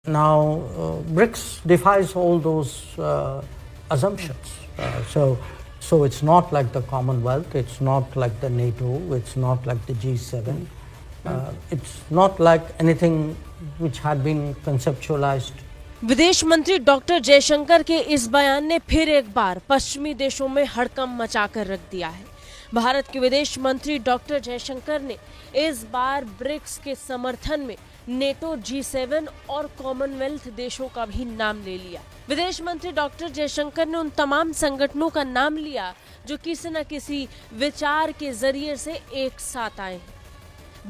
Now, BRICS defies all those assumptions. So it's not like the Commonwealth, it's not like the NATO, it's not like the G7. It's not like anything which had been conceptualized. विदेश मंत्री doctor Jaishankar के इस बयान ने फिर एक बार पश्चिमी देशों में हड़कंप मचाकर रख दिया है। भारत के विदेश मंत्री डॉक्टर जयशंकर ने इस बार ब्रिक्स के समर्थन में नेटो, G7 और कॉमनवेल्थ देशों का भी नाम ले लिया। विदेश मंत्री डॉक्टर जयशंकर ने उन तमाम संगठनों का नाम लिया जो किसी न किसी विचार के जरिए से एक साथ आए हैं।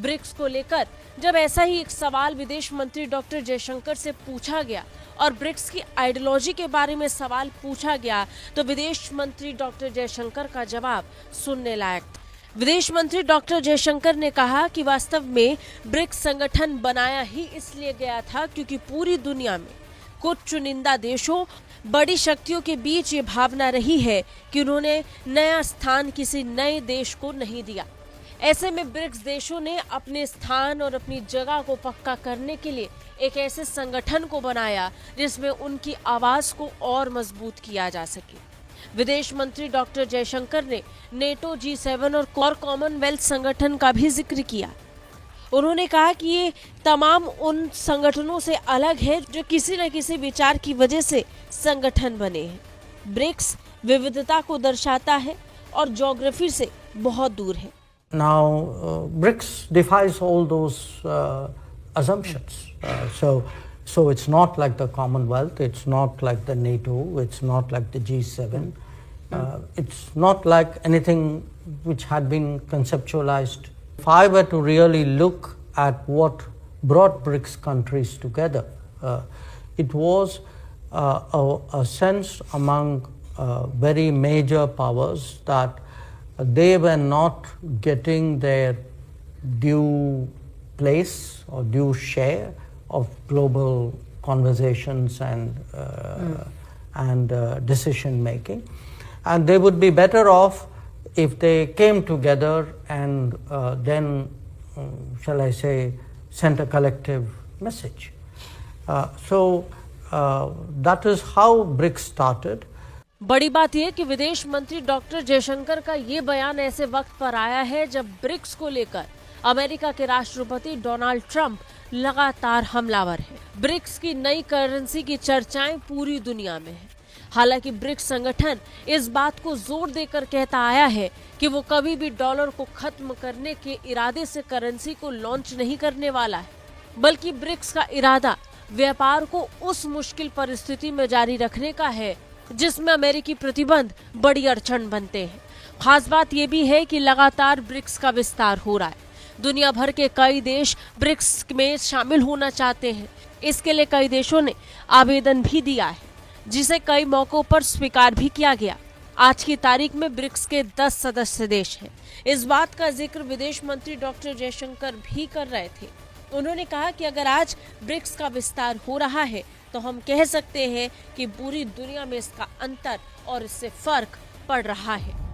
ब्रिक्स को लेकर जब ऐसा ही एक सवाल विदेश मंत्री डॉक्टर जयशंकर से पूछा गया और ब्रिक्स की आइडियोलॉजी के बारे में सवाल पूछा गया तो विदेश मंत्री डॉक्टर जयशंकर का जवाब सुनने लायक था। विदेश मंत्री डॉक्टर जयशंकर ने कहा कि वास्तव में ब्रिक्स संगठन बनाया ही इसलिए गया था क्योंकि पूरी दुनिया में कुछ चुनिंदा देशों, बड़ी शक्तियों के बीच ये भावना रही है कि उन्होंने नया स्थान किसी नए देश को नहीं दिया। ऐसे में ब्रिक्स देशों ने अपने स्थान और अपनी जगह को पक्का करने के लिए एक ऐसे संगठन को बनाया जिसमें उनकी आवाज को और मजबूत किया जा सके। विदेश मंत्री डॉक्टर जयशंकर ने नेटो, G7 और कॉमनवेल्थ संगठन का भी जिक्र किया। उन्होंने कहा कि ये तमाम उन संगठनों से अलग है जो किसी न किसी विचार की वजह से संगठन बने हैं। ब्रिक्स विविधता को दर्शाता है और ज्योग्राफी से बहुत दूर है। Now, BRICS defies all those assumptions. So it's not like the Commonwealth, it's not like the NATO, it's not like the G7. It's not like anything which had been conceptualized. If I were to really look at what brought BRICS countries together, it was a sense among very major powers that they were not getting their due place or due share of global conversations and decision making, and they would be better off if they came together and then, shall I say, sent a collective message. So that is how BRICS started. बड़ी बात यह कि विदेश मंत्री doctor Jaishankar का ये बयान ऐसे वक्त पर आया है जब ब्रिक्स को लेकर अमेरिका के राष्ट्रपति डोनाल्ड ट्रंप लगातार हमलावर है। ब्रिक्स की नई करेंसी की चर्चाएं पूरी दुनिया में है। हालांकि ब्रिक्स संगठन इस बात को जोर देकर कहता आया है कि वो कभी भी डॉलर को खत्म करने के इरादे से करेंसी को लॉन्च नहीं करने वाला है, बल्कि ब्रिक्स का इरादा व्यापार को उस मुश्किल परिस्थिति में जारी रखने का है जिसमें अमेरिकी प्रतिबंध बड़ी अड़चन बनते हैं। खास बात यह भी है कि लगातार ब्रिक्स का विस्तार हो रहा है। दुनिया भर के कई देश ब्रिक्स में शामिल होना चाहते हैं। इसके लिए कई देशों ने आवेदन भी दिया है, जिसे कई मौकों पर स्वीकार भी किया गया। आज की तारीख में ब्रिक्स के 10 सदस्य देश हैं। इस बात का जिक्र विदेश मंत्री डॉक्टर जयशंकर भी कर रहे थे। उन्होंने कहा कि अगर आज ब्रिक्स का विस्तार हो रहा है तो हम कह सकते हैं कि पूरी दुनिया में इसका अंतर और इससे फर्क पड़ रहा है।